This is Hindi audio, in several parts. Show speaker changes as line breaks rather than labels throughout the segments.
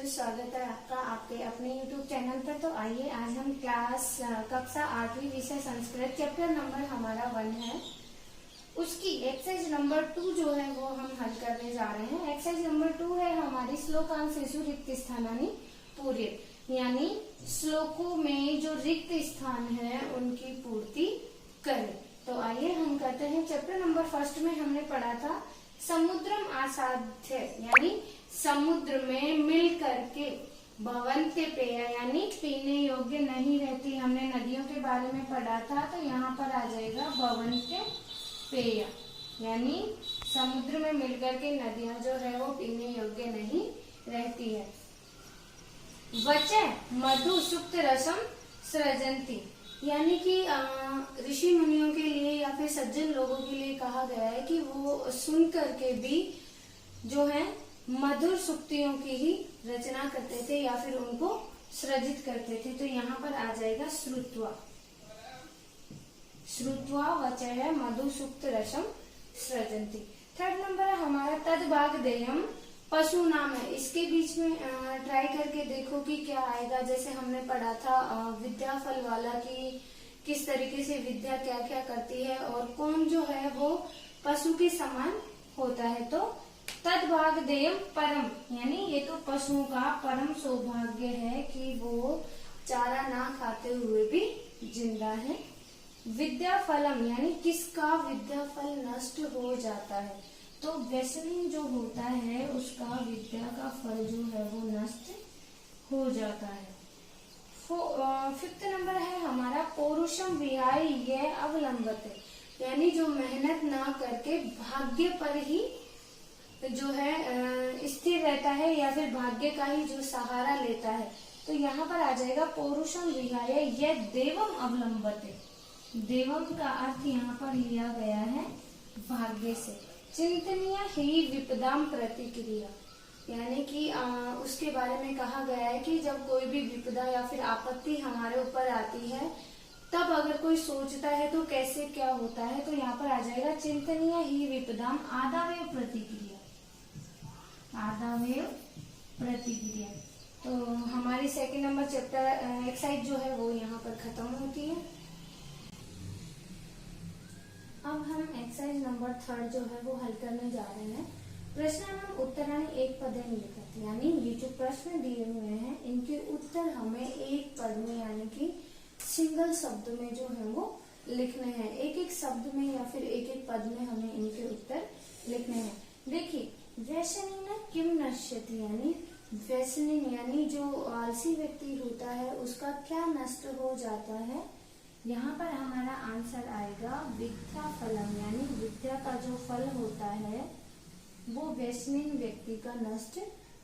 बच्चों, स्वागत है आपका आपके अपने YouTube चैनल पर। तो आइए आज हम कक्षा 8वीं विषय संस्कृत चैप्टर नंबर हमारा 1 है, उसकी एक्सरसाइज नंबर 2 जो है वो हम हल करने जा रहे हैं। एक्सरसाइज नंबर 2 है हमारी श्लोकांशेषु रिक्त स्थानानि पूर्येत, यानी श्लोकों में जो रिक्त स्थान है उनकी पूर्ति करें। तो आइए हम करते हैं। चैप्टर नंबर 1 में हमने पढ़ा था समुद्रम आसाध्य, यानी समुद्र में मिल करके भवन्ते पेय, यानी पीने योग्य नहीं रहती। हमने नदियों के बारे में पढ़ा था, तो यहाँ पर आ जाएगा भवन्ते पेय, यानी समुद्र में मिलकर के नदियां जो है वो पीने योग्य नहीं रहती है। वचः मधु सुक्त रसम सृजन्ति, यानी कि ऋषि मुनियों के लिए या फिर सज्जन लोगों के लिए कहा गया है कि वो सुन करके भी जो है मधुर सुक्तियों की ही रचना करते थे या फिर उनको सृजित करते थे। तो यहाँ पर आ जाएगा श्रुत्वा। श्रुत्वा वचः मधु सुक्त रसम सृजन्ति। थर्ड नंबर है हमारा तद्भागधेयम पशु नाम है। इसके बीच में ट्राई करके देखो कि क्या आएगा। जैसे हमने पढ़ा था विद्या फल वाला की किस तरीके से विद्या क्या क्या करती है और कौन जो है वो पशु के समान होता है। तो तद्भागधेयम परम, यानी ये तो पशुओं का परम सौभाग्य है कि वो चारा ना खाते हुए भी जिंदा है। विद्या फलम, यानी किसका विद्या फल नष्ट हो जाता है, तो व्यसनी जो होता है उसका विद्या का फल जो है वो नष्ट हो जाता है। 5th नंबर है हमारा पौरुषम विहाय यह अवलंबते, यानी जो मेहनत ना करके भाग्य पर ही जो है स्थिर रहता है या फिर भाग्य का ही जो सहारा लेता है। तो यहाँ पर आ जाएगा पौरुषम विहाय यह देवम अवलंबते। देवम का अर्थ यहाँ पर लिया गया है भाग्य से। चिंतनीय ही विपदाम प्रतिक्रिया, यानी कि उसके बारे में कहा गया है कि जब कोई भी विपदा या फिर आपत्ति हमारे ऊपर आती है तब अगर कोई सोचता है तो कैसे क्या होता है। तो यहाँ पर आ जाएगा चिंतनीय ही विपदाम आदावेव प्रतिक्रिया। आदावेव प्रतिक्रिया। तो हमारी 2nd नंबर चैप्टर एक्सरसाइज जो है वो यहाँ पर खत्म होती है। अब हम एक्सरसाइज नंबर 3 जो है वो हल करने जा रहे हैं। प्रश्नानाम उत्तराणि एक पदे लिखत, यानी ये जो प्रश्न दिए हुए हैं इनके उत्तर हमें एक पद में यानी कि सिंगल शब्द में जो है वो लिखने हैं। एक एक शब्द में या फिर एक एक पद में हमें इनके उत्तर लिखने हैं। देखिए, व्यसनेन किम नश्यति, यानी व्यसनेन यानी जो आलसी व्यक्ति होता है उसका क्या नष्ट हो जाता है। यहाँ पर हमारा आंसर आएगा विद्या फलम, यानी विद्या का जो फल होता है वो व्यसनीन व्यक्ति का नष्ट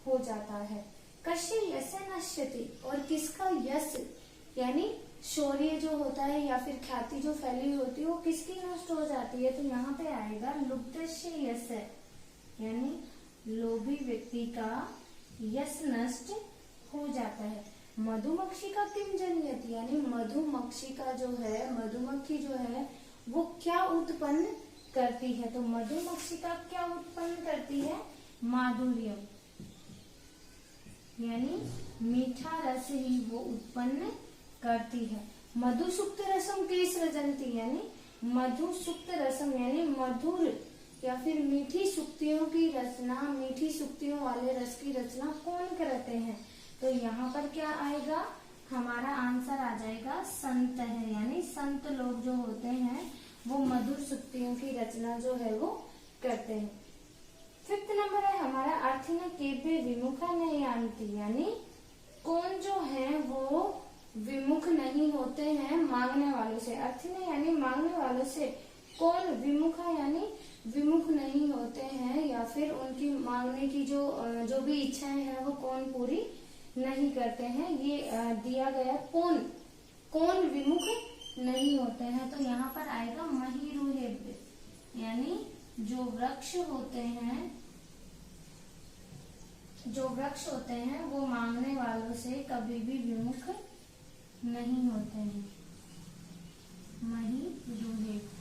हो जाता है। कस्य यश नश्यति, और किसका यश यानी शौर्य जो होता है या फिर ख्याति जो फैली होती है वो किसकी नष्ट हो जाती है। तो यहाँ पे आएगा लुब्धस्य यश, यानी लोभी व्यक्ति का यश नष्ट हो जाता है। मधुमक्खी का किम जनयति, यानी मधुमक्खी का जो है मधुमक्खी जो है वो क्या उत्पन्न करती है। तो मधुमक्खी का क्या उत्पन्न करती है, माधुर्यम, यानी मीठा रस ही वो उत्पन्न करती है। मधु सुक्त रसम के सृजन्ति, यानी मधु सुक्त रसम यानी मधुर या फिर मीठी सुक्तियों की रचना, मीठी सुक्तियों वाले रस की रचना कौन करते हैं। तो यहाँ पर क्या आएगा, हमारा आंसर आ जाएगा संत है, यानी संत लोग जो होते हैं वो मधुर सुक्तियों की रचना जो है वो करते हैं। 5th नंबर है हमारा अर्थिन केभ्य विमुखा नहीं आनती, यानी कौन जो है वो विमुख नहीं होते हैं मांगने वालों से। अर्थिन यानी मांगने वालों से, कौन विमुखा यानी विमुख नहीं होते हैं या फिर उनकी मांगने की जो भी इच्छाएं हैं वो कौन पूरी नहीं करते हैं। ये दिया गया कौन विमुख नहीं होते हैं। तो यहाँ पर आएगा महिरुहेभ्य, यानी जो वृक्ष होते हैं वो मांगने वालों से कभी भी विमुख नहीं होते हैं। महिरुहेभ्य।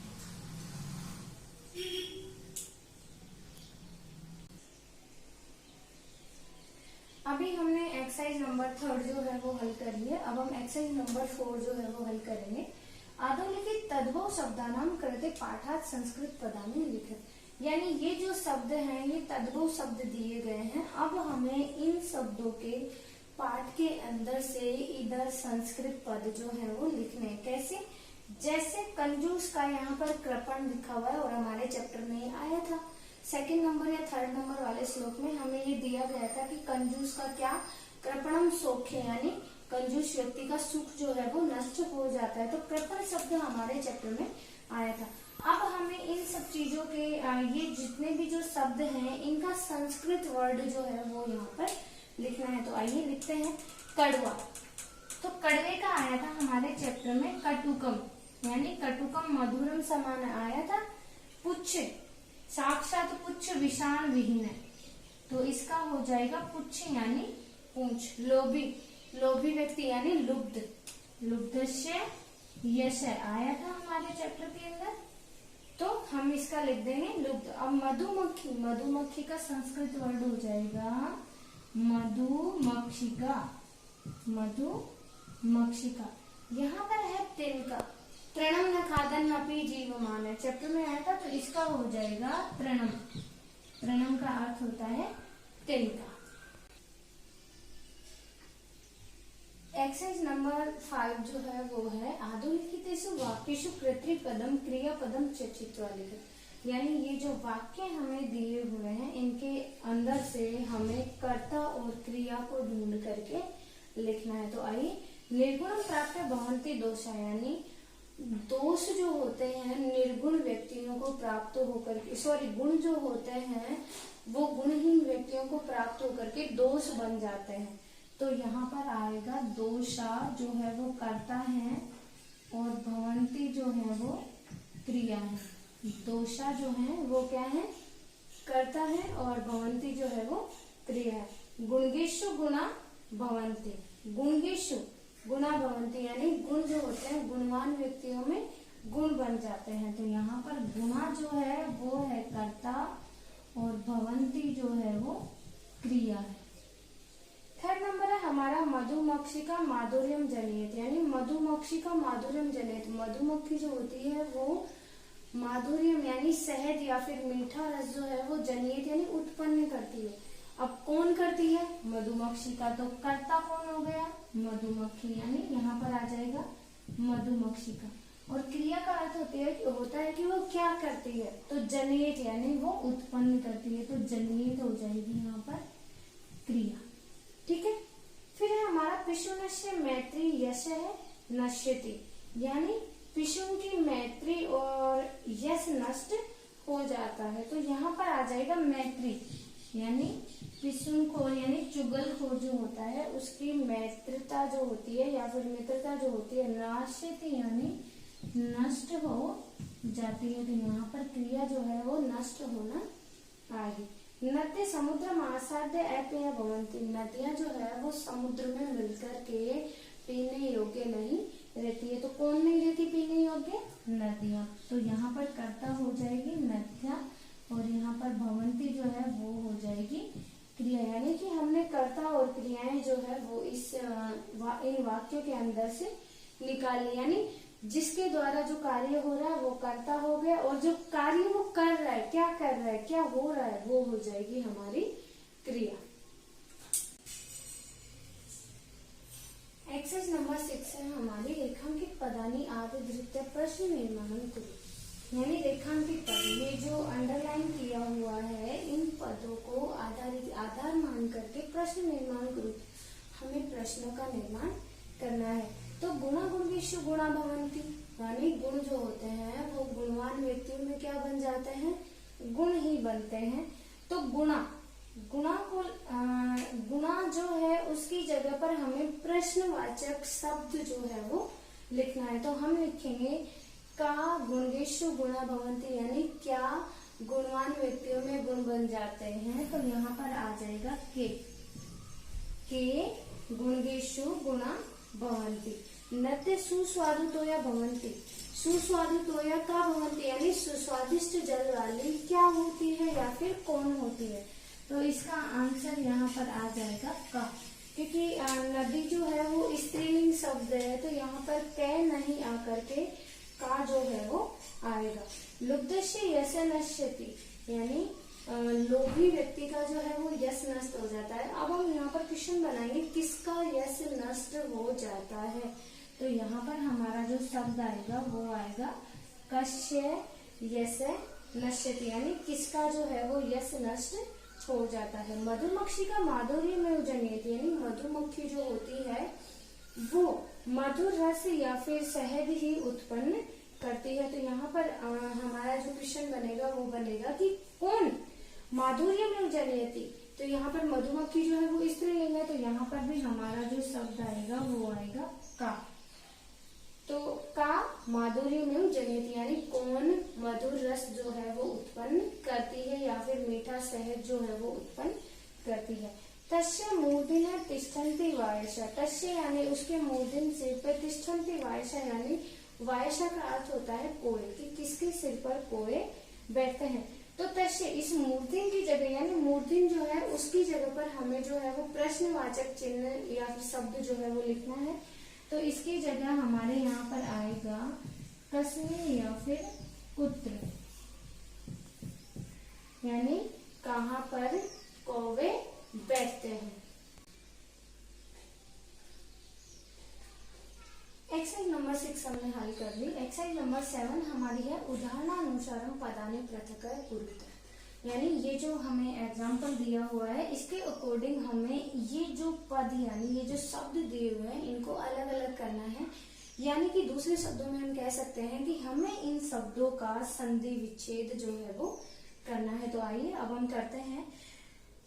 अभी हमने नंबर 3 जो है वो हल करिए। अब हम एक्सरसाइज नंबर 4 जो है वो हल करेंगे। आधुनिक तद्भव शब्दानाम कृते पाठात संस्कृत पदानि लिखित। यानी ये जो शब्द हैं ये तद्भव शब्द दिए गए हैं। अब हमें इन शब्दों के पाठ के अंदर से इधर संस्कृत पद जो है वो लिखने हैं। कैसे? जैसे कंजूस का यहाँ पर कृपण लिखा हुआ है और हमारे चैप्टर में ये आया था। सेकंड नंबर या थर्ड नंबर वाले श्लोक में हमें ये दिया गया था कि कंजूस का क्या? कृपणम सौख्य, यानी कंजूस व्यक्ति का सुख जो है वो नष्ट हो जाता है। तो कृपण शब्द हमारे चैप्टर में आया था। अब हमें इन सब चीजों के ये जितने भी जो शब्द हैं इनका संस्कृत वर्ड जो है वो यहाँ पर लिखना है। तो आइए लिखते हैं। कड़वा, तो कड़वे का आया था हमारे चैप्टर में कटुकम, यानी कटुकम मधुरम समान आया था। पुच्छ, साक्षात पुच्छ विषाण विहीन है, तो इसका हो जाएगा पुच्छ यानी पूंछ। लोभी, लोभी व्यक्ति यानी लुब्ध, लुब्धस्य यश आया था हमारे चैप्टर के अंदर, तो हम इसका लिख देंगे लुब्ध। अब मधुमक्खी, मधुमक्खी का संस्कृत वर्ड हो जाएगा मधुमक्षिका, मधुमक्षिका। यहाँ पर है तिनका, तृणम न खादन अपि जीवमान है, चैप्टर में आया था, तो इसका हो जाएगा तृणम। तृणम का अर्थ होता है तिनका। एक्सरसाइज नंबर 5 जो है वो है आधुनिकेषु वाक्येषु कर्तृपदम क्रियापदम च चित्वा लिखित। यानी ये जो वाक्य हमें दिए हुए हैं इनके अंदर से हमें कर्ता और क्रिया को ढूंढ करके लिखना है। तो आइए, निर्गुण प्राप्त भवन्ति दोषा, यानी दोष जो होते हैं निर्गुण व्यक्तियों को प्राप्त होकर के, सॉरी गुण जो होते हैं वो गुणहीन व्यक्तियों को प्राप्त होकर के दोष बन जाते हैं। तो यहाँ पर आएगा दोषा जो है वो कर्ता है और भवन्ति जो है वो क्रिया है। दोषा जो है वो क्या है? कर्ता है और भवन्ति जो है वो क्रिया है। गुणगेषु गुणा भवन्ति, गुणगेषु गुणा भवन्ति, यानी गुण जो होते हैं गुणवान व्यक्तियों में गुण बन जाते हैं। तो यहाँ पर गुणा जो है वो है कर्ता और भवन्ति जो है वो क्रिया है। थर्ड नंबर है हमारा मधुमक्षिका माधुर्यम जनियत, यानी मधुमक्षिका माधुर्यम जनियत। मधुमक्खी जो होती है वो माधुर्यम यानी शहद या फिर मीठा रस जो है वो जनियत यानी उत्पन्न करती है। अब कौन करती है? मधुमक्षिका, तो कर्ता कौन हो गया? मधुमक्खी, यानी यहाँ पर आ जाएगा मधुमक्षिका। और क्रिया का अर्थ होता है कि वो क्या करती है, तो जनियत यानी वो उत्पन्न करती है, तो जनियत हो जाएगी यहाँ पर क्रिया। ठीक है। फिर है हमारा पिशुनस्य मैत्री यश है नश्यति, यानी पिशुन की मैत्री और यश नष्ट हो जाता है। तो यहाँ पर आ जाएगा मैत्री, यानी पिशुनखोर यानी चुगलखोर जो होता है उसकी मैत्रिता जो होती है या फिर मित्रता जो होती है नाश्यति यानी नष्ट हो जाती है। तो यहाँ पर क्रिया जो है वो नष्ट होना आएगी। नद्य समुद्र आसाद्य अपेय भवन्ति, नदियां जो है वो समुद्र में मिलकर के पीने योग्य नहीं रहती है। तो कौन नहीं रहती पीने योग्य? नदियां। तो यहाँ पर कर्ता हो जाएगी नदियां और यहाँ पर भवन्ति जो है वो हो जाएगी क्रिया, यानी कि हमने कर्ता और क्रियाएं जो है वो इन वाक्यों के अंदर से निकाली, यानी जिसके द्वारा जो कार्य हो रहा है वो कर्ता हो गया और जो कार्य वो कर रहा है, क्या कर रहा है, क्या हो रहा है, वो हो जाएगी हमारी क्रिया। एक्सरसाइज नंबर 6 है हमारी रेखांकित पदानी आदिधृत्य प्रश्न निर्माण करो, यानी रेखांकित पद, ये जो अंडरलाइन किया हुआ है इन पदों को आधार मान करके प्रश्न निर्माण करो। हमें प्रश्नों का निर्माण करना है। तो गुणा गुणगेषु गुणा भवन्ति, यानी गुण जो होते हैं वो गुणवान व्यक्तियों में क्या बन जाते हैं? गुण ही बनते हैं। तो गुणा जो है उसकी जगह पर हमें प्रश्नवाचक शब्द जो है वो लिखना है। तो हम लिखेंगे का गुणगेषु गुणा भवन्ति, यानी क्या गुणवान व्यक्तियों में गुण बन जाते हैं। तो यहाँ पर आ जाएगा के गुणगेषु गुणा भवन्ति। नद्य सुस्वादु तोया भवन्ति, सुस्वादु तोया का भवन्ति, यानी सुस्वादिष्ट जल वाली क्या होती है या फिर कौन होती है। तो इसका आंसर यहाँ पर आ जाएगा का। क्योंकि नदी जो है वो स्त्रीलिंग शब्द है, तो यहाँ पर कै नहीं आकर के का जो है वो आएगा। लुब्धस्य यश नश्यति, यानी लोभी व्यक्ति का जो है वो यश नष्ट हो जाता है। अब हम यहाँ पर क्वेश्चन बनाएंगे किसका यश नष्ट हो जाता है। तो यहाँ पर हमारा जो शब्द आएगा वो आएगा कस्य यश नश्यति, यानी किसका जो है वो यश नष्ट हो जाता है। मधुमक्खी का माधुर्य में जनयति, यानी मधुमक्खी जो होती है वो मधुर रस या फिर शहद ही उत्पन्न करती है। तो यहाँ पर हमारा जो क्वेश्चन बनेगा वो बनेगा कि कौन माधुर्य में जनयति, तो यहाँ पर मधुमक्खी जो है वो स्त्रीलिंग है, तो यहाँ पर भी हमारा जो शब्द आएगा वो आएगा का। तो का माधुर्य में जनयति, यानी कौन मधुर रस जो है वो उत्पन्न करती है या फिर मीठा शहद जो है वो उत्पन्न करती है। तस्य मूर्धन्य तिष्ठन्ति वायसा, तस्य यानी उसके मूर्धन्य सिर पर, तिष्ठन्ति वायसा यानी वायसा का अर्थ होता है कोय, कि किसके सिर पर कोय बैठते हैं। तो तस्य इस मूर्धन्य की जगह, यानी मूर्धन्य जो है उसकी जगह पर हमें जो है वो प्रश्नवाचक चिन्ह या फिर शब्द जो है वो लिखना है। तो इसकी जगह हमारे यहाँ पर आएगा कस्मे या फिर कुत्र, यानी कहाँ पर कौवे बैठते हैं। एक्सरसाइज नंबर 6 हमने हल कर ली। एक्सरसाइज नंबर 7 हमारी है उदाहरणानुसारम पदानि पृथक् कुरुत, यानी ये जो हमें एग्जाम्पल दिया हुआ है इसके अकॉर्डिंग हमें ये जो पद यानी ये जो शब्द दिए हुए हैं इनको अलग अलग करना है। यानी कि दूसरे शब्दों में हम कह सकते हैं कि हमें इन शब्दों का संधि विच्छेद जो है वो करना है। तो आइए अब हम करते हैं।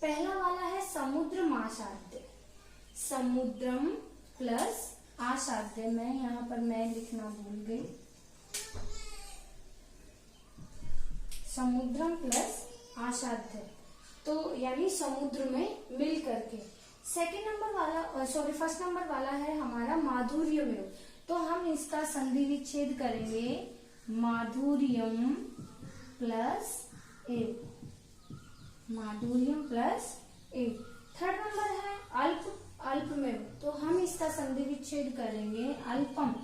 पहला वाला है समुद्र आसाद्य, समुद्रम प्लस आसाद्य, मैं यहाँ पर मैं लिखना भूल गई, समुद्रम प्लस आसाध्य, तो यानी समुद्र में मिल करके। सेकंड नंबर वाला फर्स्ट नंबर वाला है हमारा माधुर्य में, तो हम इसका संधि विच्छेद करेंगे माधुर्यम प्लस ए, माधुर्यम प्लस ए। थर्ड नंबर है अल्प, अल्प में, तो हम इसका संधि विच्छेद करेंगे अल्पम,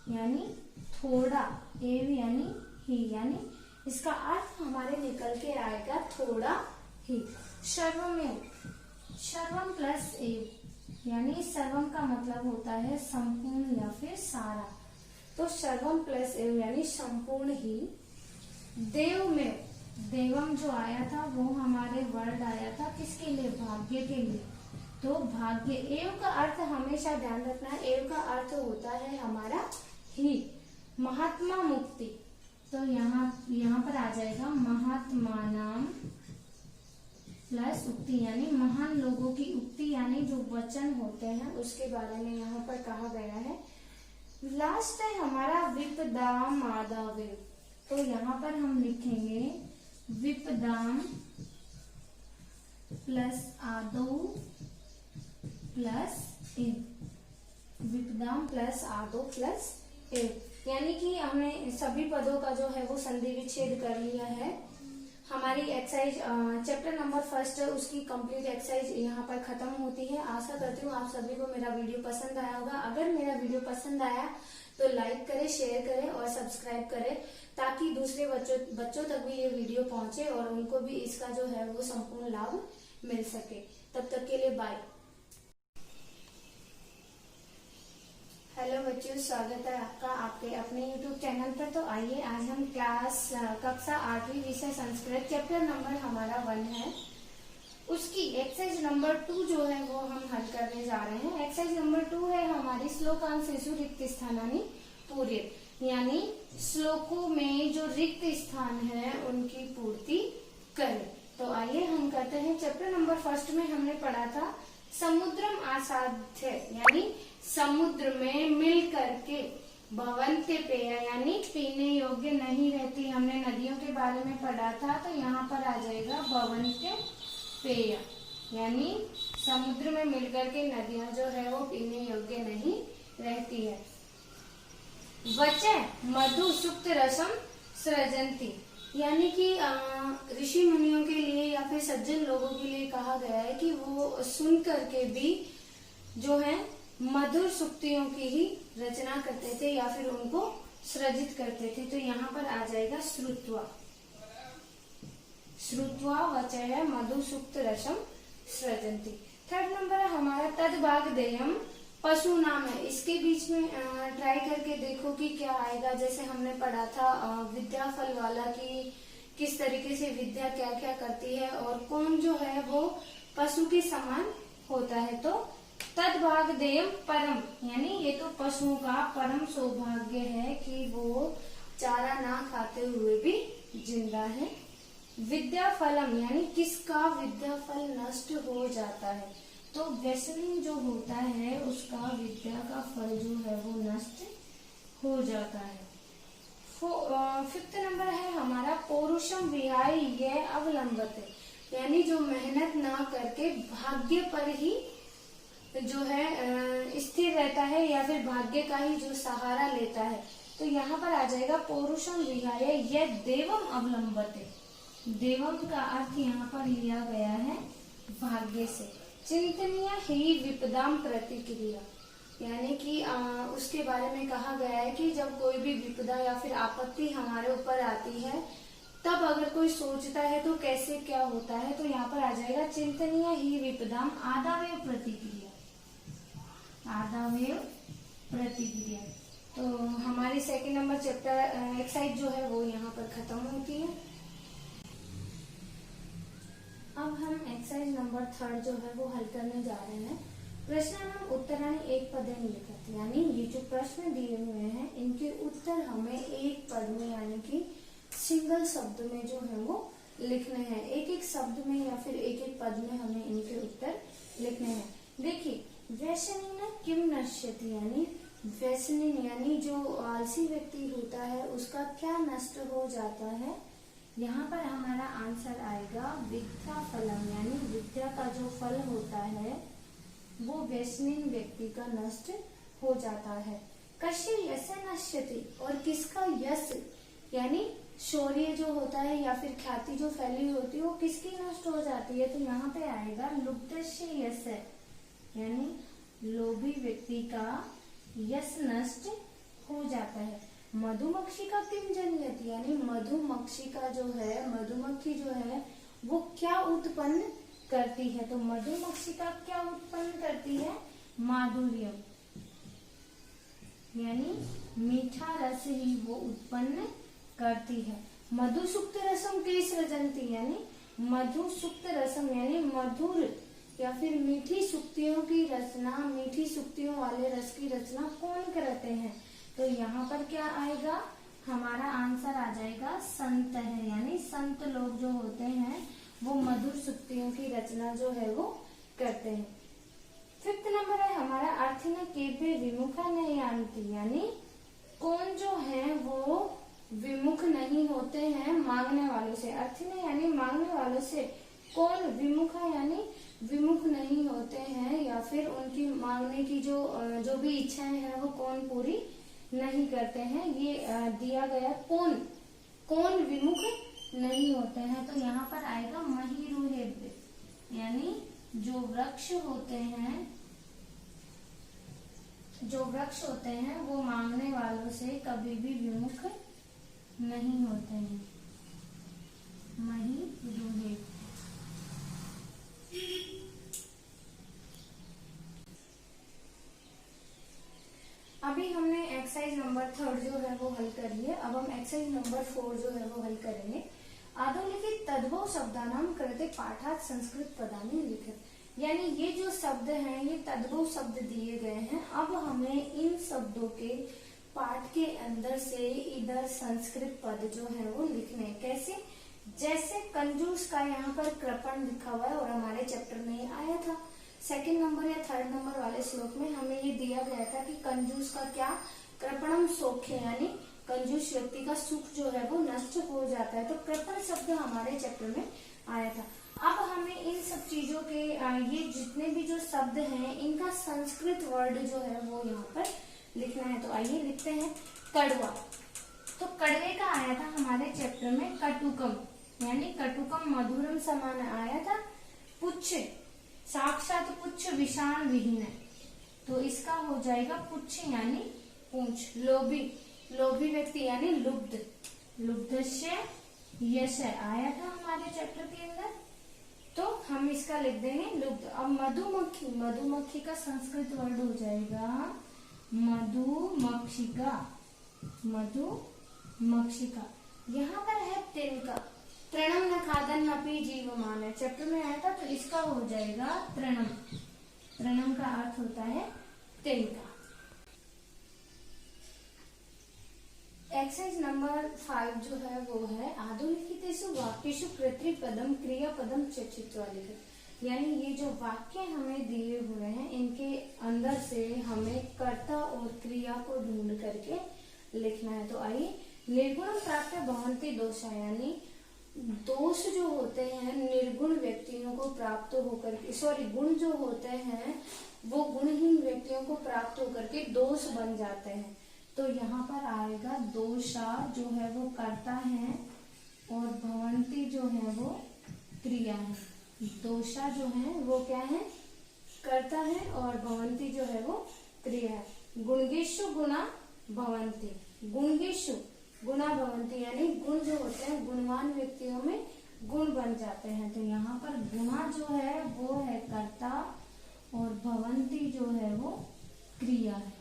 यानी थोड़ा, एव यानी ही, यानी इसका अर्थ हमारे निकल के आएगा थोड़ा ही। सर्वमेव, सर्वम प्लस एव, यानी सर्वम का मतलब होता है संपूर्ण या फिर सारा, तो सर्वम प्लस एव यानी संपूर्ण ही। देवमेव, देवम जो आया था वो हमारे वर्ड आया था किसके लिए, भाग्य के लिए, तो भाग्य। एव का अर्थ हमेशा ध्यान रखना है, एव का अर्थ होता है हमारा ही। महात्मा मुक्ति, तो यहाँ पर आ जाएगा महात्मा नाम प्लस उक्ति, यानी महान लोगों की उक्ति, यानी जो वचन होते हैं उसके बारे में यहाँ पर कहा गया है। लास्ट है हमारा विपदाम आदावे, तो यहाँ पर हम लिखेंगे विपदाम प्लस आदो प्लस ए, विपदाम प्लस आदो प्लस ए, यानी कि हमने सभी पदों का जो है वो संधि विच्छेद कर लिया है। हमारी एक्सरसाइज चैप्टर नंबर 1 उसकी कंप्लीट एक्सरसाइज यहाँ पर खत्म होती है। आशा करती हूँ आप सभी को मेरा वीडियो पसंद आया होगा। अगर मेरा वीडियो पसंद आया तो लाइक करें, शेयर करें और सब्सक्राइब करें, ताकि दूसरे बच्चों तक भी ये वीडियो पहुंचे और उनको भी इसका जो है वो संपूर्ण लाभ मिल सके। तब तक के लिए बाय। हेलो बच्चों, स्वागत है आपका आपके अपने YouTube चैनल पर। तो आइए आज हम कक्षा 8वीं विषय संस्कृत चैप्टर नंबर हमारा 1 है, उसकी एक्सरसाइज नंबर 2 जो है वो हम हल करने जा रहे हैं। एक्सरसाइज नंबर 2 है हमारी श्लोकांशेषु रिक्त स्थानानि पूर्येत, यानी श्लोकों में जो रिक्त स्थान है उनकी पूर्ति करें। तो आइए हम करते हैं। चैप्टर नंबर 1 में हमने पढ़ा था समुद्रम आसाध्य, यानी समुद्र में मिल करके, भवन्ते पेय यानी पीने योग्य नहीं रहती, हमने नदियों के बारे में पढ़ा था, तो यहाँ पर आ जाएगा भवन्ते पेय, यानी समुद्र में मिलकर के नदियां जो है वो पीने योग्य नहीं रहती है। वचः मधु सुक्त रसम सृजन्ति, यानी कि ऋषि मुनियों के लिए या फिर सज्जन लोगों के लिए कहा गया है कि वो सुन करके भी जो है मधुर सूक्तियों की ही रचना करते थे या फिर उनको सृजित करते थे। तो यहाँ पर आ जाएगा श्रुत्वा। श्रुत्वा वचय मधु सूक्त रसम सृजन्ति। थर्ड नंबर है हमारा तद वाग्देयम पशु नाम है। इसके बीच में ट्राई करके देखो कि क्या आएगा। जैसे हमने पढ़ा था विद्या फल वाला की किस तरीके से विद्या क्या क्या करती है और कौन जो है वो पशु के समान होता है। तो तद वाग्देयम परम, यानी ये तो पशुओं का परम सौभाग्य है कि वो चारा ना खाते हुए भी जिंदा है। विद्या फलम, यानी किसका विद्या फल नष्ट हो जाता है। तो व्यसनी जो होता है उसका विद्या का फल जो है वो नष्ट हो जाता है। फिफ्थ नंबर है हमारा पौरुषम विहाय ये अवलंबते, यानी जो मेहनत ना करके भाग्य पर ही जो है स्थिर रहता है या फिर भाग्य का ही जो सहारा लेता है। तो यहाँ पर आ जाएगा पौरुषम विहाय ये देवम अवलंबते। देवम का अर्थ यहाँ पर लिया गया है भाग्य से। चिंतनीय ही विपदाम प्रतिक्रिया, यानी कि उसके बारे में कहा गया है कि जब कोई भी विपदा या फिर आपत्ति हमारे ऊपर आती है तब अगर कोई सोचता है तो कैसे क्या होता है। तो यहाँ पर आ जाएगा चिंतनीय ही विपदाम आदावेव प्रतिक्रिया। आदावेव प्रतिक्रिया। तो हमारी सेकंड नंबर चैप्टर एक्सरसाइज जो है वो यहाँ पर खत्म होती है। अब हम एक्सरसाइज नंबर थर्ड जो है वो हल करने जा रहे हैं। प्रश्नानाम उत्तराणि एक पदे लिखत, यानी ये जो प्रश्न दिए हुए हैं इनके उत्तर हमें एक पद में यानी कि सिंगल शब्द में जो है वो लिखने हैं। एक एक शब्द में या फिर एक एक पद में हमें इनके उत्तर लिखने हैं। देखिए व्यसनिन किम नश्यति, यानी व्यसनिन यानी जो आलसी व्यक्ति होता है उसका क्या नष्ट हो जाता है। यहाँ पर हमारा आंसर आएगा विद्या फलम, यानी विद्या का जो फल होता है वो व्यसनीन व्यक्ति का नष्ट हो जाता है। कस्य यश नश्यति, और किसका यश यानी शौर्य जो होता है या फिर ख्याति जो फैली होती है वो किसकी नष्ट हो जाती है। तो यहाँ पे आएगा लुब्धस्य यश, यानी लोभी व्यक्ति का यश नष्ट हो जाता है। मधुमक्खी का किम जनयति, यानी मधुमक्खी का जो है मधुमक्खी जो है वो क्या उत्पन्न करती है। तो मधुमक्खी का क्या उत्पन्न करती है, माधुर्यम, यानी मीठा रस ही वो उत्पन्न करती है। मधु सुक्त रसम के सृजन्ति, यानी मधु सुक्त रसम यानी मधुर या फिर मीठी सुक्तियों की रचना, मीठी सुक्तियों वाले रस की रचना कौन करते हैं। तो यहाँ पर क्या आएगा, हमारा आंसर आ जाएगा संत है, यानी संत लोग जो होते हैं वो मधुर सुक्तियों की रचना जो है वो करते हैं। फिफ्थ नंबर है हमारा अर्थी न केव्य विमुखा नहीं आनती, यानी कौन जो है वो विमुख नहीं होते हैं मांगने वालों से। अर्थी ने यानी मांगने वालों से, कौन विमुखा यानी विमुख नहीं होते हैं या फिर उनकी मांगने की जो भी इच्छाएं हैं वो कौन पूरी नहीं करते हैं। ये दिया गया कौन विमुख नहीं होते हैं। तो यहाँ पर आएगा महिरुहेभ्य, यानी जो वृक्ष होते हैं वो मांगने वालों से कभी भी विमुख नहीं होते हैं। महिरुहेभ्य। अभी हमने एक्सरसाइज नंबर थर्ड जो है वो हल करी है। अब हम एक्सरसाइज नंबर 4 जो है वो हल करेंगे। आधुनिक तद्भव शब्दानाम कृते पाठात संस्कृत पदानि लिखित, यानी ये जो शब्द हैं ये तद्भव शब्द दिए गए हैं। अब हमें इन शब्दों के पाठ के अंदर से इधर संस्कृत पद जो है वो लिखने हैं। कैसे, जैसे कंजूस का यहाँ पर कृपण लिखा हुआ है और हमारे चैप्टर में ये आया था। सेकंड नंबर या थर्ड नंबर वाले श्लोक में हमें ये दिया गया था कि कंजूस का क्या, कृपणम सौख्य, यानी कंजूस व्यक्ति का सुख जो है वो नष्ट हो जाता है। तो कृपण शब्द हमारे चैप्टर में आया था। अब हमें इन सब चीजों के ये जितने भी जो शब्द हैं इनका संस्कृत वर्ड जो है वो यहाँ पर लिखना है। तो आइए लिखते हैं। कड़वा, तो कड़वे का आया था हमारे चैप्टर में कटुकम, यानी कटुकम मधुरम समान आया था। पुच्छ, साक्षात पुच्छ विषाण विहीन, तो इसका हो जाएगा पुच्छ यानी पूंछ। लोभी, लोभी व्यक्ति यानी लुब्ध, लुब्धस्य यश आया था हमारे चैप्टर के अंदर, तो हम इसका लिख देंगे लुब्ध। अब मधुमक्खी, मधुमक्खी का संस्कृत वर्ड हो जाएगा मधुमक्षिका, मधुमक्षिका। यहाँ पर है तिनका, तृणम न खादन अपि जीवमान है, चैप्टर में आया था, तो इसका हो जाएगा तृणम। तृणम का अर्थ होता है तिनका। एक्सरसाइज नंबर 5 जो है वो है आधुनिकितेषु वाक्येषु कर्तृपदम क्रियापदम चर्चित्वा लिखित। यानी ये जो वाक्य हमें दिए हुए हैं इनके अंदर से हमें कर्ता और क्रिया को ढूंढ करके लिखना है। तो आइए, निर्गुण प्राप्त भवन्ति दोषा, यानी दोष जो होते हैं निर्गुण व्यक्तियों को प्राप्त होकर के, सॉरी गुण जो होते हैं वो गुणहीन व्यक्तियों को प्राप्त होकर के दोष बन जाते हैं। तो यहाँ पर आएगा दोषा जो है वो कर्ता है और भवन्ति जो है वो क्रिया है। दोषा जो है वो क्या है, कर्ता है, और भवन्ति जो है वो क्रिया है। गुणगेषु गुणा भवन्ति, गुणगेषु गुणा भवन्ति, यानी गुण जो होते हैं गुणवान व्यक्तियों में गुण बन जाते हैं। तो यहाँ पर गुणा जो है वो है कर्ता और भवन्ति जो है वो क्रिया है।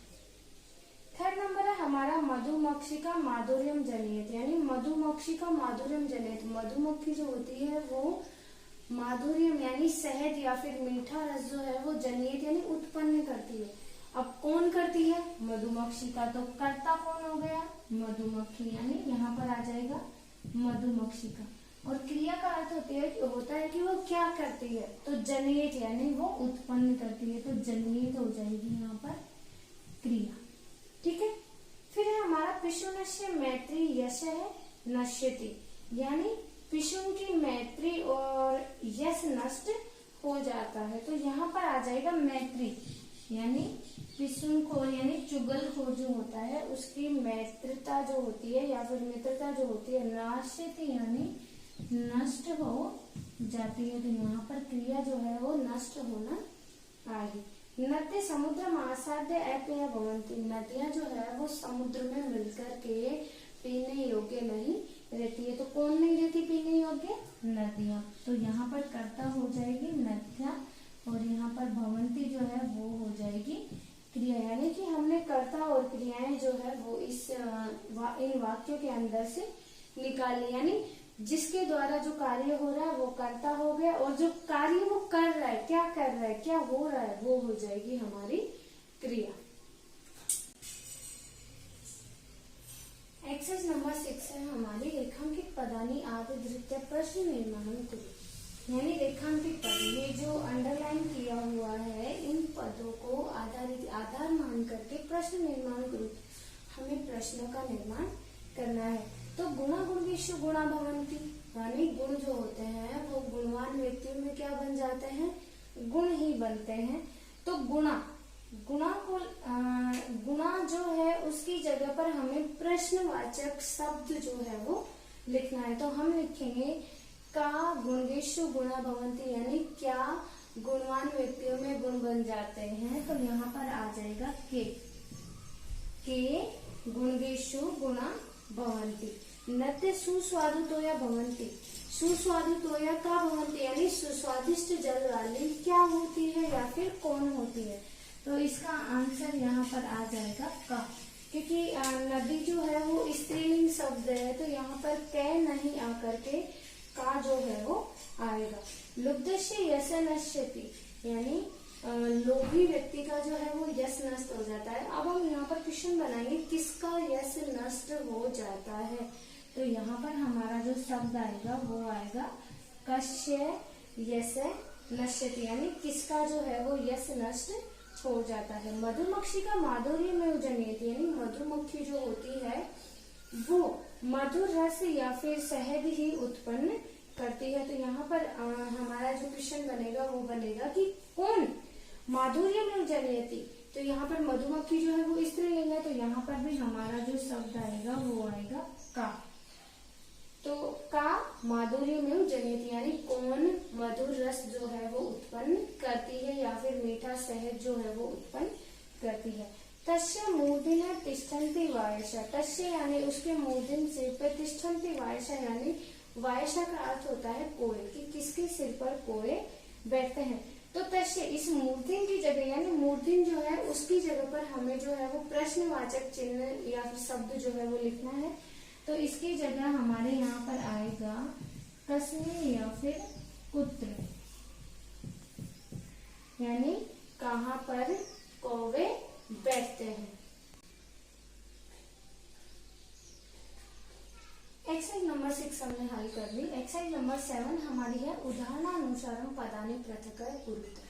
थर्ड नंबर है हमारा मधुमक्षिका माधुर्यम जनियत, यानी मधुमक्षिका माधुर्यम जनियत। मधुमक्खी जो होती है वो माधुर्यम यानी शहद या फिर मीठा रस जो है वो जनियत यानी उत्पन्न करती है। अब कौन करती है, मधुमक्षिका, तो कर्ता कौन हो गया, मधुमक्खी, यानी यहाँ पर आ जाएगा मधुमक्षिका। और क्रिया का अर्थ होता है कि वो क्या करती है, तो जनियत यानी वो उत्पन्न करती है, तो जनियत हो जाएगी यहाँ पर क्रिया। ठीक है। फिर है हमारा पिशुनस्य मैत्री यश है नश्यति, यानी पिशुन की मैत्री और यश नष्ट हो जाता है। तो यहाँ पर आ जाएगा मैत्री, यानी पिशुन को यानी चुगलखोर जो होता है उसकी मैत्रिता जो होती है या फिर मित्रता जो होती है नाश्यति यानी नष्ट हो जाती है। तो यहाँ पर क्रिया जो है वो नष्ट होना आएगी। नद्य समुद्र आसाद्य अपेय भवन्ति, नदियां जो है वो समुद्र में मिलकर के पीने योग्य नहीं रहती है। तो कौन नहीं रहती पीने योग्य, नदियां। तो यहाँ पर कर्ता हो जाएगी नदियां और यहाँ पर भवन्ति जो है वो हो जाएगी क्रिया, यानी कि हमने कर्ता और क्रियाएं जो है वो इन वाक्यों के अंदर से निकाली, यानी जिसके द्वारा जो कार्य हो रहा है वो कर्ता हो गया और जो कार्य वो कर रहा है, क्या कर रहा है, क्या हो रहा है, वो हो जाएगी हमारी क्रिया। एक्सरसाइज नंबर 6 है हमारी रेखांकित पदानी आदिधृत्य प्रश्न निर्माण करो, यानी रेखांकित पद, ये जो अंडरलाइन किया हुआ है इन पदों को आधार मान करके प्रश्न निर्माण करो। हमें प्रश्नों का निर्माण करना है। तो गुणा गुणगेषु गुणा भवन्ति, यानी गुण जो होते हैं वो गुणवान व्यक्तियों में क्या बन जाते हैं, गुण ही बनते हैं। तो गुणा जो है उसकी जगह पर हमें प्रश्नवाचक शब्द जो है वो लिखना है। तो हम लिखेंगे का गुणगेषु गुणा भवन्ति, यानी क्या गुणवान व्यक्तियों में गुण बन जाते हैं। तो यहाँ पर आ जाएगा के गुणगेषु गुणा भवन्ति। नद्य सुस्वादुतोया भवन्ति, सुस्वादुतोया का भवन्ति, यानी सुस्वादिष्ट जल वाली क्या होती है या फिर कौन होती है। तो इसका आंसर यहाँ पर आ जाएगा का, क्योंकि नदी जो है वो स्त्रीलिंग शब्द है तो यहाँ पर कै नहीं आकर के का जो है वो आएगा। लुब्धस्य यश नश्यति, यानी लोभी व्यक्ति का जो है वो यश नष्ट हो जाता है। अब हम यहाँ पर क्वेश्चन बनाएंगे किसका यश नष्ट हो जाता है। तो यहाँ पर हमारा जो शब्द आएगा वो आएगा कस्य यश नश्यति, यानी किसका जो है वो यश नष्ट हो जाता है। मधुमक्षिका माधुर्य में जनियत, यानी मधुमक्खी जो होती है वो मधुर रस या फिर शहद ही उत्पन्न करती है। तो यहाँ पर हमारा जो क्वेश्चन बनेगा वो बनेगा कि कौन माधुर्य में जनियति, तो यहाँ पर मधुमक्खी जो है वो स्त्रीलिंग है, तो यहाँ पर भी हमारा जो शब्द आएगा वो आएगा का। तो का माधुर्य में जनियति, यानी कौन मधुर रस जो है वो उत्पन्न करती है या फिर मीठा शहद जो है वो उत्पन्न करती है। तस्य मूर्धन्य तिष्ठन्ति वायसा, तस्य यानी उसके मूर्धन्य सिर पर, तिष्ठन्ति वायसा यानी वायसा का अर्थ होता है कोए, कि किसके सिर पर कोए बैठते हैं। तो तस्य इस मूर्धन्य की जगह यानी मूर्धन्य जो है उसकी जगह पर हमें जो है वो प्रश्नवाचक चिन्ह या फिर शब्द जो है वो लिखना है। तो इसकी जगह हमारे यहाँ पर आएगा कस्मिन् या फिर कुत्र, यानी कहाँ पर कौवे बैठते हैं। एक्सरसाइज नंबर 6 हमने हल कर ली। एक्सरसाइज नंबर 7 हमारी है उदाहरणानुसारम पदानि पृथक् कुरुत,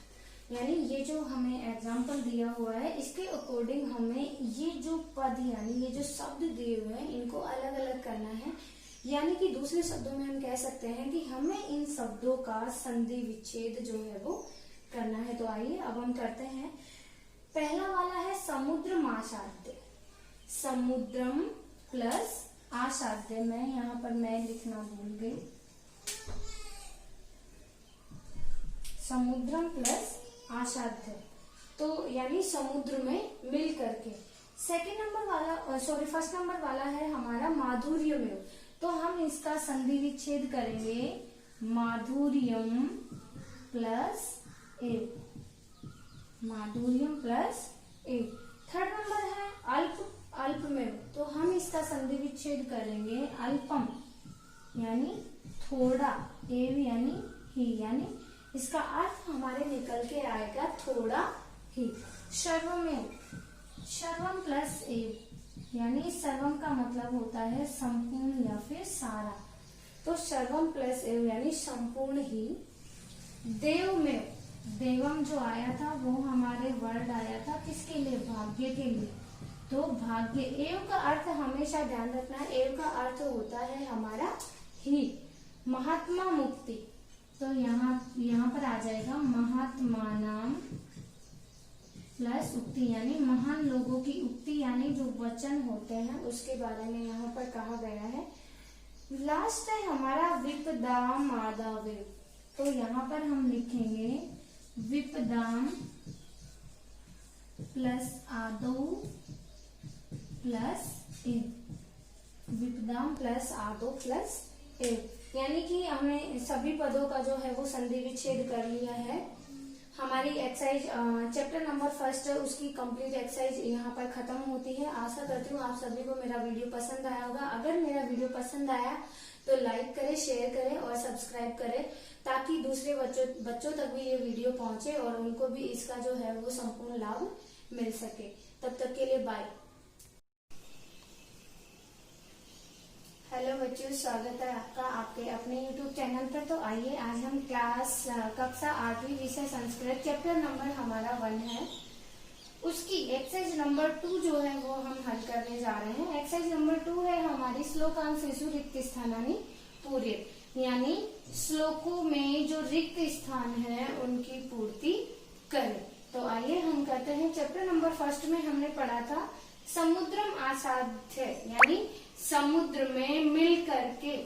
यानी ये जो हमें एग्जाम्पल दिया हुआ है इसके अकॉर्डिंग हमें ये जो पद यानी ये जो शब्द दिए हुए हैं इनको अलग अलग करना है। यानी कि दूसरे शब्दों में हम कह सकते हैं कि हमें इन शब्दों का संधि विच्छेद जो है वो करना है। तो आइए अब हम करते हैं। पहला वाला है समुद्रम आसाद्य, समुद्रम प्लस आसाद्य, मैं यहाँ पर मैं लिखना भूल गई, समुद्रम प्लस आसाध्य, तो यानी समुद्र में मिल करके। सेकंड नंबर वाला फर्स्ट नंबर वाला है हमारा माधुर्यमेव, तो हम इसका संधि विच्छेद करेंगे माधुर्यम प्लस एव, माधुर्यम प्लस एव। थर्ड नंबर है अल्प, अल्पमेव, तो हम इसका संधि विच्छेद करेंगे अल्पम यानी थोड़ा, एव यानी ही, यानी इसका अर्थ हमारे निकल के आएगा थोड़ा ही। सर्वमेव, सर्वम प्लस एव, यानी सर्वम का मतलब होता है संपूर्ण या फिर सारा, तो सर्वम प्लस एव यानी संपूर्ण ही। देवमेव, देवम जो आया था वो हमारे वर्ड आया था किसके लिए, भाग्य के लिए, तो भाग्य। एव का अर्थ हमेशा ध्यान रखना है, एव का अर्थ होता है हमारा ही। महात्मा मुक्ति, तो यहाँ पर आ जाएगा महात्मा नाम प्लस उक्ति, यानी महान लोगों की उक्ति यानी जो वचन होते हैं उसके बारे में यहाँ पर कहा गया है। लास्ट है हमारा विपदाम आदावे, तो यहाँ पर हम लिखेंगे विपदाम प्लस आदो प्लस एव, विपदाम प्लस आदो प्लस एव, यानी कि हमने सभी पदों का जो है वो संधि विच्छेद कर लिया है। हमारी एक्सरसाइज चैप्टर नंबर 1 उसकी कंप्लीट एक्सरसाइज यहाँ पर खत्म होती है। आशा करती हूँ आप सभी को मेरा वीडियो पसंद आया होगा। अगर मेरा वीडियो पसंद आया तो लाइक करें, शेयर करें और सब्सक्राइब करें, ताकि दूसरे बच्चों तक भी ये वीडियो पहुंचे और उनको भी इसका जो है वो संपूर्ण लाभ मिल सके। तब तक के लिए बाय। हेलो बच्चों, स्वागत है आपका आपके अपने YouTube चैनल पर। तो आइए आज हम कक्षा 8वीं विषय संस्कृत चैप्टर नंबर हमारा 1 है, उसकी एक्सरसाइज नंबर 2 जो है वो हम हल करने जा रहे हैं। एक्सरसाइज नंबर 2 है हमारी श्लोकांशेषु रिक्त स्थानानि पूर्येत, यानी श्लोकों में जो रिक्त स्थान है उनकी पूर्ति करें। तो आइए हम करते हैं। चैप्टर नंबर 1 में हमने पढ़ा था समुद्रम आसाध्य, यानी समुद्र में मिल करके,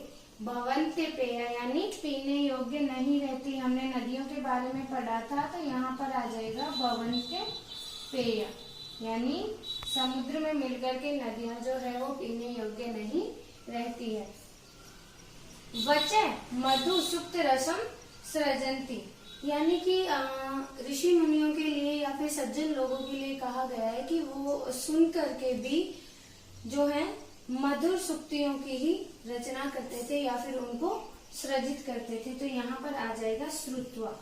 भवन्ते पेय यानी पीने योग्य नहीं रहती, हमने नदियों के बारे में पढ़ा था, तो यहाँ पर आ जाएगा भवन्ते पेय, यानी समुद्र में मिल करके नदियां जो है वो पीने योग्य नहीं रहती है। वचे मधु सुक्त रसम सृजंती, यानी कि ऋषि मुनियों के लिए या फिर सज्जन लोगों के लिए कहा गया है कि वो सुन करके भी जो है मधुर सुक्तियों की ही रचना करते थे या फिर उनको सृजित करते थे। तो यहाँ पर आ जाएगा श्रुत्वा,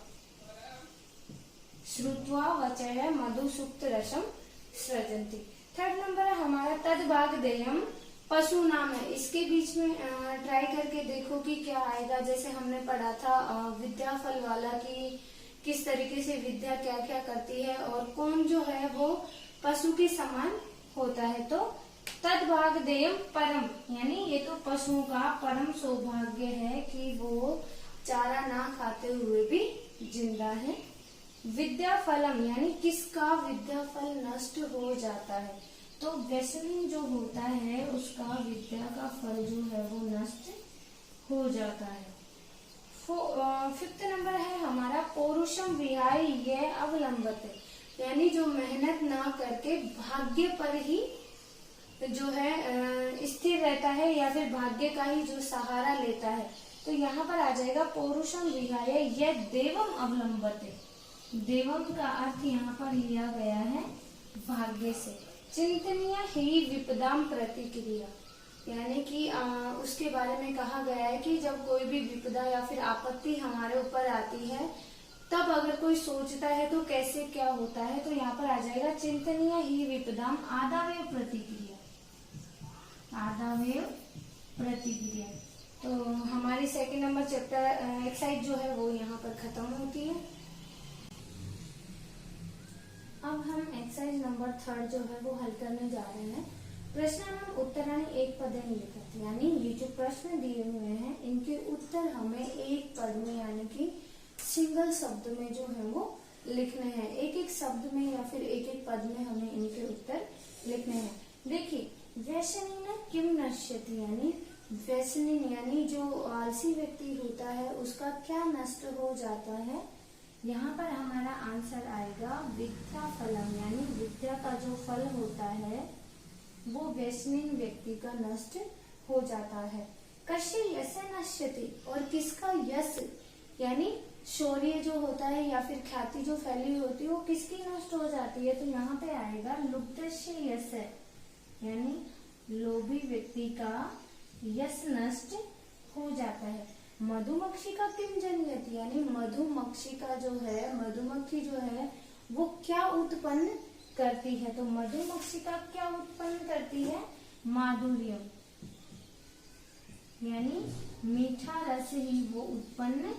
श्रुत्वा वचय मधु सुक्त रसम सृजंती। थर्ड नंबर है हमारा तद्भाग देयम पशु नाम है, इसके बीच में ट्राई करके देखो कि क्या आएगा। जैसे हमने पढ़ा था विद्या फल वाला कि किस तरीके से विद्या क्या क्या करती है और कौन जो है वो पशु के समान होता है। तो तद्भाग देयम परम, यानी ये तो पशुओं का परम सौभाग्य है कि वो चारा ना खाते हुए भी जिंदा है। विद्या फलम, यानी किसका विद्या फल नष्ट हो जाता है, तो व्यसनी जो होता है उसका विद्या का फल जो है वो नष्ट हो जाता है। 5th नंबर है हमारा पौरुषम विहाय ये अवलंबते, यानी जो मेहनत ना करके भाग्य पर ही जो है स्थिर रहता है या फिर भाग्य का ही जो सहारा लेता है। तो यहाँ पर आ जाएगा पौरुषम विहाय यह देवम अवलंबते। देवम का अर्थ यहाँ पर लिया गया है भाग्य से। चिंतनीय ही विपदाम प्रतिक्रिया, यानी कि उसके बारे में कहा गया है कि जब कोई भी विपदा या फिर आपत्ति हमारे ऊपर आती है तब अगर कोई सोचता है तो कैसे क्या होता है। तो यहाँ पर आ जाएगा चिंतनीय ही विपदाम आदावेव प्रतिक्रिया, आदावेव प्रतिक्रिया। तो हमारी सेकंड नंबर चैप्टर एक्सरसाइज जो है वो यहाँ पर खत्म होती है। अब हम एक्सरसाइज नंबर 3 जो है वो हल करने जा रहे हैं। प्रश्नानाम उत्तराणि एक पद में लिखित, यानी ये जो प्रश्न दिए हुए हैं इनके उत्तर हमें एक पद में यानी कि सिंगल शब्द में जो है वो लिखने हैं। एक एक शब्द में या फिर एक एक पद में हमें इनके उत्तर लिखने हैं। देखिए, व्यसनेन किम नश्यति, यानी व्यसनीन यानी जो आलसी व्यक्ति होता है उसका क्या नष्ट हो जाता है। यहाँ पर हमारा आंसर आएगा विद्या फलम, यानी विद्या का जो फल होता है वो व्यसनीन व्यक्ति का नष्ट हो जाता है। कस्य यश नश्यति, और किसका यश यानी शौर्य जो होता है या फिर ख्याति जो फैली होती है वो किसकी नष्ट हो जाती है। तो यहाँ पे आएगा लुब्धस्य यश, यानी लोभी व्यक्ति का यश नष्ट हो जाता है। मधुमक्खी का किम जनयति, यानी मधुमक्खी का जो है मधुमक्खी जो है वो क्या उत्पन्न करती है। तो मधुमक्खी का क्या उत्पन्न करती है, माधुर्य, यानी मीठा रस ही वो उत्पन्न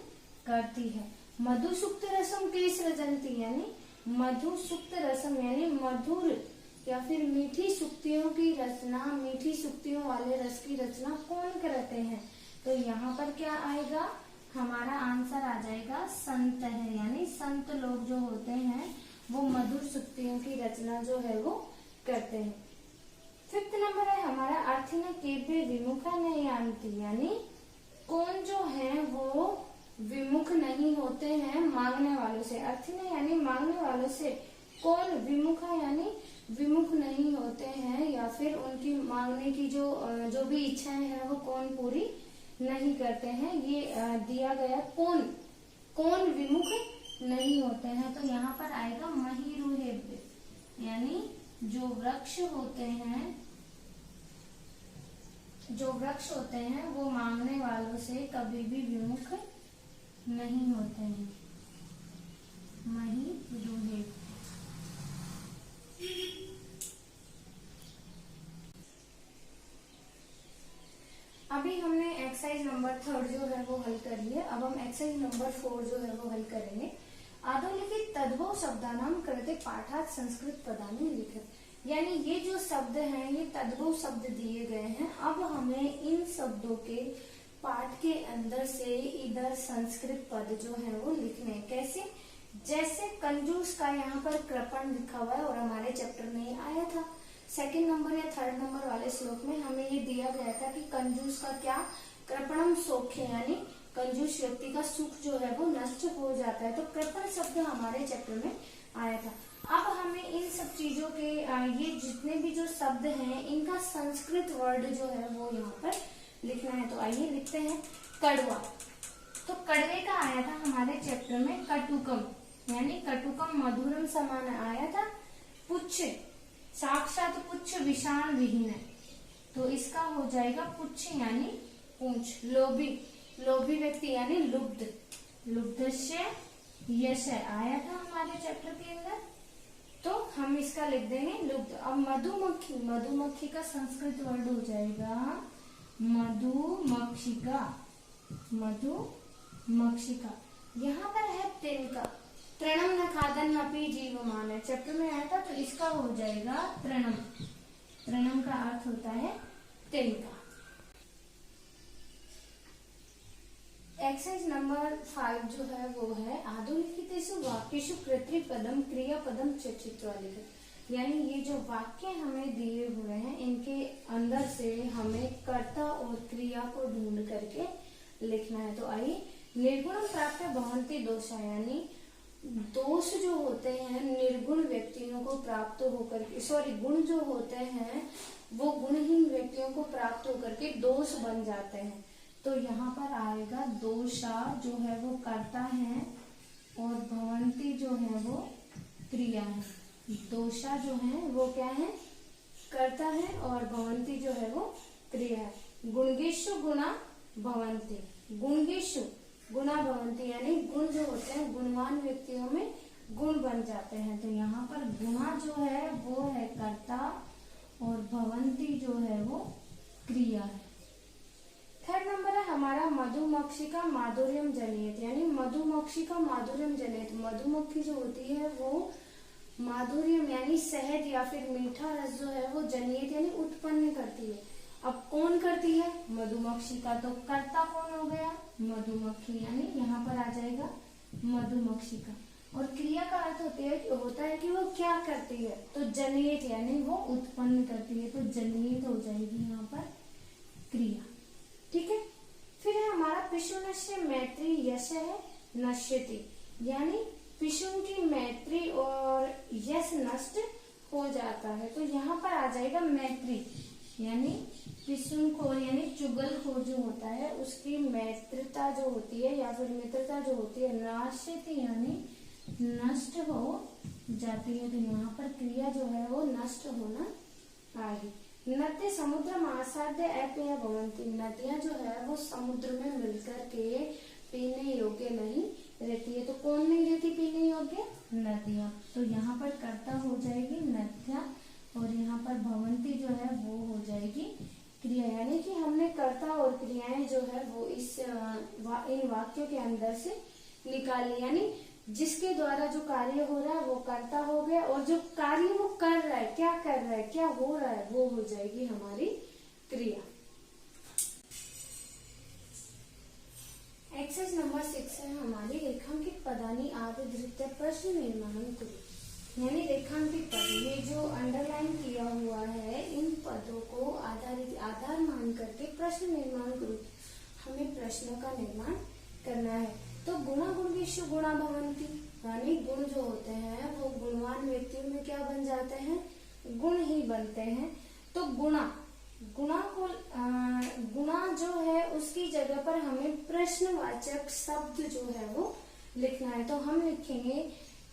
करती है। मधुसुक्त रसम के सृजंती, यानी मधुसुक्त रसम यानी मधुर या फिर मीठी सुक्तियों की रचना, मीठी सुक्तियों वाले रस की रचना कौन करते हैं। तो यहाँ पर क्या आएगा, हमारा आंसर आ जाएगा संत है, यानी संत लोग जो होते हैं वो मधुर सुक्तियों की रचना जो है वो करते हैं। 5th नंबर है हमारा अर्थिन केभ्य विमुखा नहीं आनती, यानी कौन जो है वो विमुख नहीं होते हैं मांगने वालों से। अर्थिन यानी मांगने वालों से, कौन विमुखा यानी विमुख नहीं होते हैं या फिर उनकी मांगने की जो भी इच्छाएं हैं वो कौन पूरी नहीं करते हैं। ये दिया गया कौन विमुख नहीं होते हैं। तो यहाँ पर आएगा महिरुहेभ्य, यानी जो वृक्ष होते हैं वो मांगने वालों से कभी भी विमुख नहीं होते हैं। महिरुहेभ्य। अभी हमने एक्सरसाइज नंबर 3 जो है वो हल कर लिया। अब हम एक्सरसाइज नंबर 4 जो है वो हल करेंगे। आधुनिक तद्भव शब्दानाम कृते पाठात संस्कृत पदानि लिखित, यानी ये जो शब्द हैं ये तद्भव शब्द दिए गए हैं। अब हमें इन शब्दों के पाठ के अंदर से इधर संस्कृत पद जो है वो लिखने हैं। कैसे, जैसे कंजूस का यहाँ पर कृपण लिखा हुआ है और हमारे चैप्टर में ये आया था। 2nd नंबर या 3rd नंबर वाले श्लोक में हमें ये दिया गया था कि कंजूस का क्या, कृपणम सौख्य, यानी कंजूस व्यक्ति का सुख जो है वो नष्ट हो जाता है। तो कृपण शब्द हमारे चैप्टर में आया था। अब हमें इन सब चीजों के ये जितने भी जो शब्द हैं इनका संस्कृत वर्ड जो है वो यहाँ पर लिखना है। तो आइए लिखते हैं। कड़वा, तो कड़वे का आया था हमारे चैप्टर में कटुकम, यानी कटुकम मधुरम समान आया था। पुच्छ, साक्षात पुच्छ विषाण विहीन, तो इसका हो जाएगा पुच्छ यानी पूंछ। लोभी व्यक्ति यानी लुब्ध, लुब्धस्य यश आया था हमारे चैप्टर के अंदर, तो हम इसका लिख देंगे लुब्ध। अब मधुमक्खी का संस्कृत वर्ड हो जाएगा मधुमक्षिका, मधुमक्षिका। यहाँ पर है तिनका, तृणम न खादन अपि जीवमान है, चैप्टर में आया था, तो इसका हो जाएगा तृणम। तृणम का अर्थ होता है तिनका। एक्सरसाइज नंबर 5 जो है वो है आधुनिकेषु वाक्येषु कर्तृपदम क्रियापदम च चित्वा लिखित, यानी ये जो वाक्य हमें दिए हुए हैं इनके अंदर से हमें कर्ता और क्रिया को ढूंढ करके लिखना है। तो आइए, निर्गुण प्राप्त भवन्ति दोषा, यानी दोष जो होते हैं निर्गुण व्यक्तियों को प्राप्त होकर के, सॉरी, गुण जो होते हैं वो गुणहीन व्यक्तियों को प्राप्त होकर के दोष बन जाते हैं। तो यहाँ पर आएगा दोषा जो है वो कर्ता है और भवंती जो है वो क्रिया है। दोषा जो है वो क्या है, कर्ता है, और भवंती जो है वो क्रिया है। गुणगेषु गुणा भवंती, गुणगेषु गुणा भवंती, यानी गुण जो होते हैं गुणवान व्यक्तियों में गुण बन जाते हैं। तो यहाँ पर गुणा जो है वो है कर्ता और भवंती जो है वो क्रिया है। थर्ड नंबर है हमारा मधुमक्षिका माधुर्यम जनियत, यानी मधुमक्षिका माधुर्यम जनियत। मधुमक्खी जो होती है वो माधुर्यम यानी शहद या फिर मीठा रस जो है वो जनियत यानी उत्पन्न करती है। अब कौन करती है, मधुमक्षिका, तो कर्ता कौन हो गया, मधुमक्खी, यानी यहाँ पर आ जाएगा मधुमक्षिका। और क्रिया का अर्थ होता है कि वो क्या करती है, तो जनियत यानी वो उत्पन्न करती है, तो जनियत हो जाएगी यहाँ पर क्रिया। ठीक है। फिर है हमारा पिशुनस्य मैत्री यश है नश्यति, यानी पिशुन की मैत्री और यश नष्ट हो जाता है। तो यहाँ पर आ जाएगा मैत्री, यानी पिशुन को यानी चुगलखोर जो होता है उसकी मैत्रिता जो होती है या फिर मित्रता जो होती है नाश्यति यानी नष्ट हो जाती है। तो यहाँ पर क्रिया जो है वो नष्ट होना आएगी। नद्य समुद्र आसाद्य अपेय भवन्ति, नदियां जो है वो समुद्र में मिलकर के पीने योग्य नहीं रहती है। तो कौन नहीं रहती पीने योग्य, नदियां। तो यहाँ पर कर्ता हो जाएगी नदियां और यहाँ पर भवंती जो है वो हो जाएगी क्रिया, यानी कि हमने कर्ता और क्रियाएं जो है वो इन वाक्यों के अंदर से निकाली, यानी जिसके द्वारा जो कार्य हो रहा है वो कर्ता हो गया और जो कार्य वो कर रहा है, क्या कर रहा है, क्या हो रहा है, वो हो जाएगी हमारी क्रिया। एक्सरसाइज नंबर 6 है हमारी रेखांकित पदानी आदिधृत्य प्रश्न निर्माण करो, यानी रेखांकित पद, ये जो अंडरलाइन किया हुआ है इन पदों को आधार मान करके प्रश्न निर्माण करो। हमें प्रश्नों का निर्माण करना है। तो गुणा गुणगेषु गुणा भवन्ति, यानी गुण जो होते हैं वो गुणवान व्यक्तियों में क्या बन जाते हैं, गुण ही बनते हैं। तो गुणा जो है उसकी जगह पर हमें प्रश्नवाचक शब्द जो है वो लिखना है। तो हम लिखेंगे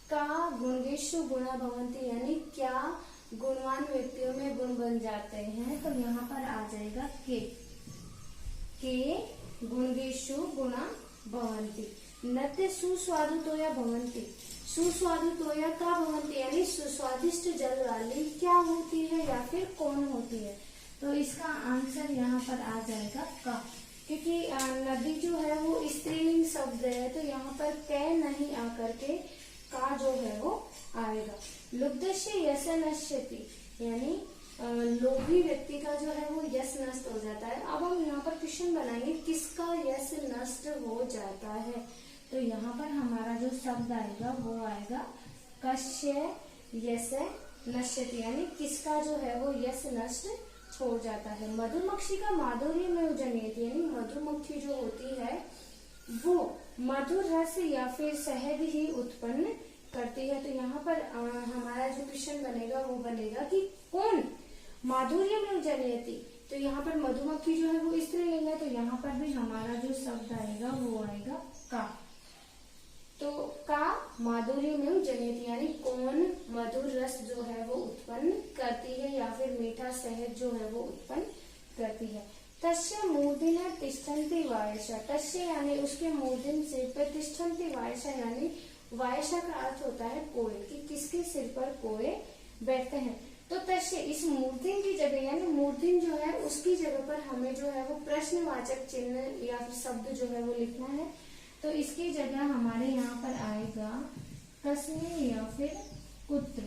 का गुणगेषु गुणा भवन्ति, यानी क्या गुणवान व्यक्तियों में गुण बन जाते हैं। तो यहाँ पर आ जाएगा के गुणगेषु गुणा भवन्ति। नद्य सुस्वादु तोया भवन्ति, सुस्वादु तोया का भवन्ति, यानी सुस्वादिष्ट जल वाली क्या होती है या फिर कौन होती है। तो इसका आंसर यहाँ पर आ जाएगा का, क्योंकि नदी जो है वो स्त्रीलिंग शब्द है तो यहाँ पर कै नहीं आकर के का जो है वो आएगा। लुब्धस्य यश नश्यति, यानी लोभी व्यक्ति का जो है वो यश नष्ट हो जाता है। अब हम यहाँ पर क्वेश्चन बनाएंगे किसका यश नष्ट हो जाता है। तो यहाँ पर हमारा जो शब्द आएगा वो आएगा कस्य यश नश्यति, यानी किसका जो है वो यश नष्ट हो जाता है। मधुमक्षी का माधुर्य में जनियत, यानी मधुमक्खी जो होती है वो मधुर रस या फिर शहद ही उत्पन्न करती है। तो यहाँ पर हमारा जो क्वेश्चन बनेगा वो बनेगा कि कौन माधुर्य में जनियति, तो यहाँ पर मधुमक्खी जो है वो स्त्रीलिंग है, तो यहाँ पर भी हमारा जो शब्द आएगा वो आएगा का। तो का माधुर्य में जनियति, यानी कौन मधुर रस जो है वो उत्पन्न करती है या फिर मीठा शहद जो है वो उत्पन्न करती है। तस्य मूर्धन तिष्ठन्ति वायसा, तस्य यानी उसके मूर्धन सिर पर, तिष्ठन्ति वायसा यानी वायसा का अर्थ होता है कोए, कि किसके सिर पर कोए बैठते हैं। तो तस्य इस मूर्धन की जगह, यानी मूर्धन जो है उसकी जगह पर हमें जो है वो प्रश्नवाचक चिन्ह या फिर शब्द जो है वो लिखना है। तो इसकी जगह हमारे यहाँ पर आएगा कस्मिन् या फिर कुत्र,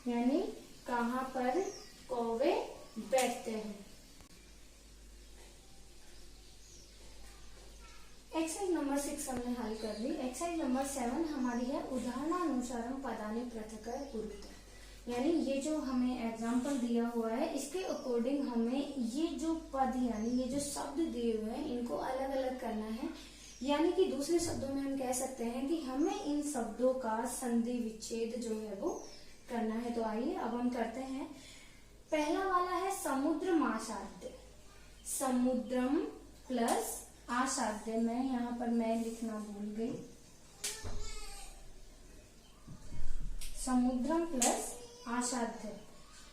यानी कहाँ पर कौवे बैठते हैं। एक्सरसाइज नंबर 6 हमने हल कर ली। एक्सरसाइज नंबर 7 हमारी है उदाहरणानुसारम पदानि पृथक् कुरुत, यानी ये जो हमें एग्जाम्पल दिया हुआ है इसके अकॉर्डिंग हमें ये जो पद यानी ये जो शब्द दिए हुए हैं इनको अलग अलग करना है। यानी कि दूसरे शब्दों में हम कह सकते हैं कि हमें इन शब्दों का संधि विच्छेद जो है वो करना है। तो आइए अब हम करते हैं। पहला वाला है समुद्रम आसाध्य। समुद्रम प्लस आसाध्य, मैं यहाँ पर मैं लिखना भूल गई। समुद्रम प्लस आसाध्य,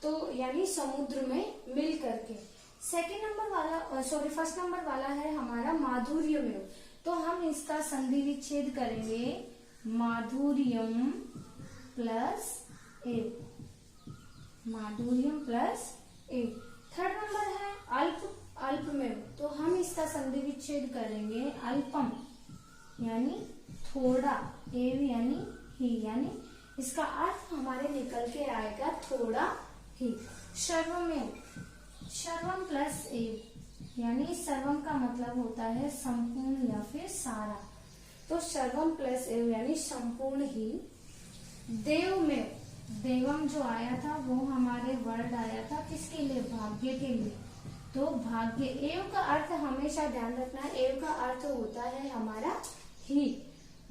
तो यानी समुद्र में मिल करके। सेकंड नंबर वाला फर्स्ट नंबर वाला है हमारा माधुर्यमेव। तो हम इसका संधि विच्छेद करेंगे माधुर्यम प्लस एव। माधुर्यम प्लस एव। थर्ड नंबर है अल्पमेव। तो हम इसका संधि विच्छेद करेंगे अल्पम यानी थोड़ा, एव यानी ही, यानी इसका अर्थ हमारे निकल के आएगा थोड़ा ही। सर्वमेव। सर्वम प्लस एव यानी सर्वम का मतलब होता है संपूर्ण या फिर सारा। तो सर्वम प्लस एव यानी संपूर्ण ही। देवमेव। देवम जो आया था वो हमारे वर्ड आया था किसके लिए? भाग्य के लिए। तो भाग्य। एव का अर्थ हमेशा ध्यान रखना, एव का अर्थ होता है हमारा ही।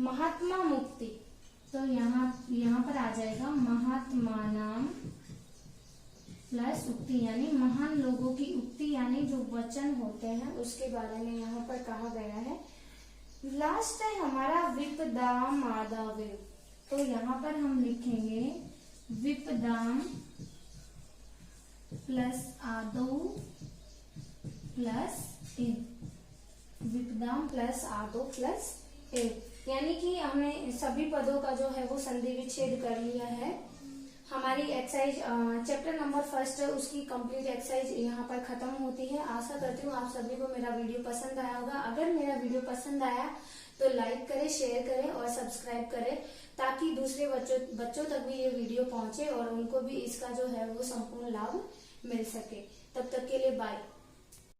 महात्मा मुक्ति। तो यहाँ पर आ जाएगा महात्मा नाम प्लस उक्ति, यानी महान लोगों की उक्ति, यानी जो वचन होते हैं उसके बारे में यहाँ पर कहा गया है। लास्ट है हमारा विपदाम माधवेव। तो यहाँ पर हम लिखेंगे विपदाम प्लस आदो प्लस इन। विपदाम प्लस आदो प्लस इन, यानी कि हमने सभी पदों का जो है वो संधि विच्छेद कर लिया है। हमारी एक्सरसाइज चैप्टर नंबर 1 उसकी कंप्लीट एक्सरसाइज यहाँ पर खत्म होती है। आशा करती हूँ आप सभी को मेरा वीडियो पसंद आया होगा। अगर मेरा वीडियो पसंद आया तो लाइक करें, शेयर करें और सब्सक्राइब करें, ताकि दूसरे बच्चों तक भी ये वीडियो पहुंचे और उनको भी इसका जो है वो संपूर्ण लाभ मिल सके। तब तक के लिए बाय।